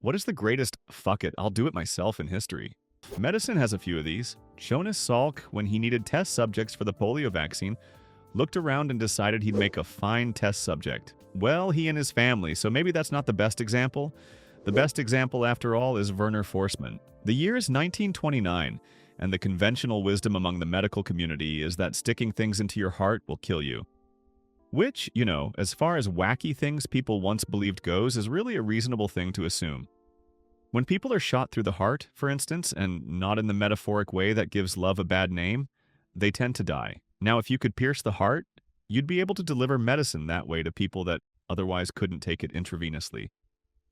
What is the greatest "fuck it, I'll do it myself" in history? Medicine has a few of these. Jonas Salk, when he needed test subjects for the polio vaccine, looked around and decided he'd make a fine test subject. Well, he and his family, so maybe that's not the best example. The best example, after all, is Werner Forssmann. The year is 1929, and the conventional wisdom among the medical community is that sticking things into your heart will kill you. Which, as far as wacky things people once believed goes, is really a reasonable thing to assume. When people are shot through the heart, for instance, and not in the metaphoric way that gives love a bad name, they tend to die. Now, if you could pierce the heart, you'd be able to deliver medicine that way to people that otherwise couldn't take it intravenously.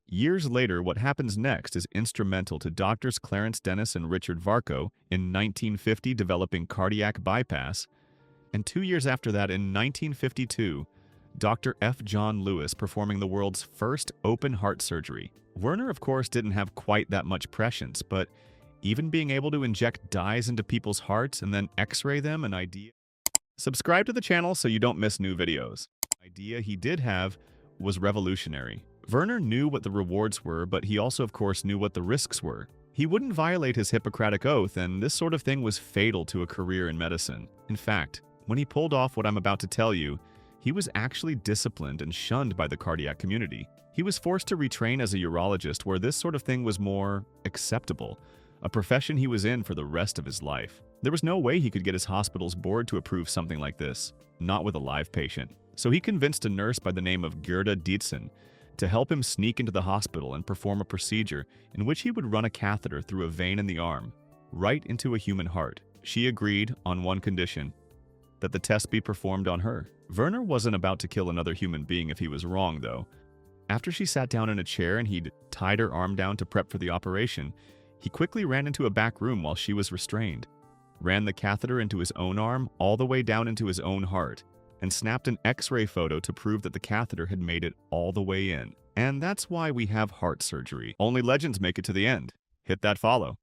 Years later, what happens next is instrumental to doctors Clarence Dennis and Richard Varco in 1950 developing cardiac bypass, and 2 years after that, in 1952, Dr. F. John Lewis performing the world's first open heart surgery. Werner, of course, didn't have quite that much prescience, but even being able to inject dyes into people's hearts and then x-ray them, an idea. Subscribe to the channel so you don't miss new videos. The idea he did have was revolutionary. Werner knew what the rewards were, but he also, of course, knew what the risks were. He wouldn't violate his Hippocratic oath, and this sort of thing was fatal to a career in medicine. In fact, when he pulled off what I'm about to tell you, he was actually disciplined and shunned by the cardiac community. He was forced to retrain as a urologist, where this sort of thing was more acceptable, a profession he was in for the rest of his life. There was no way he could get his hospital's board to approve something like this, not with a live patient. So he convinced a nurse by the name of Gerda Dietzen to help him sneak into the hospital and perform a procedure in which he would run a catheter through a vein in the arm, right into a human heart. She agreed on one condition: that the test be performed on her. Werner wasn't about to kill another human being if he was wrong, though. After she sat down in a chair and he'd tied her arm down to prep for the operation, he quickly ran into a back room while she was restrained, ran the catheter into his own arm all the way down into his own heart, and snapped an X-ray photo to prove that the catheter had made it all the way in. And that's why we have heart surgery. Only legends make it to the end. Hit that follow.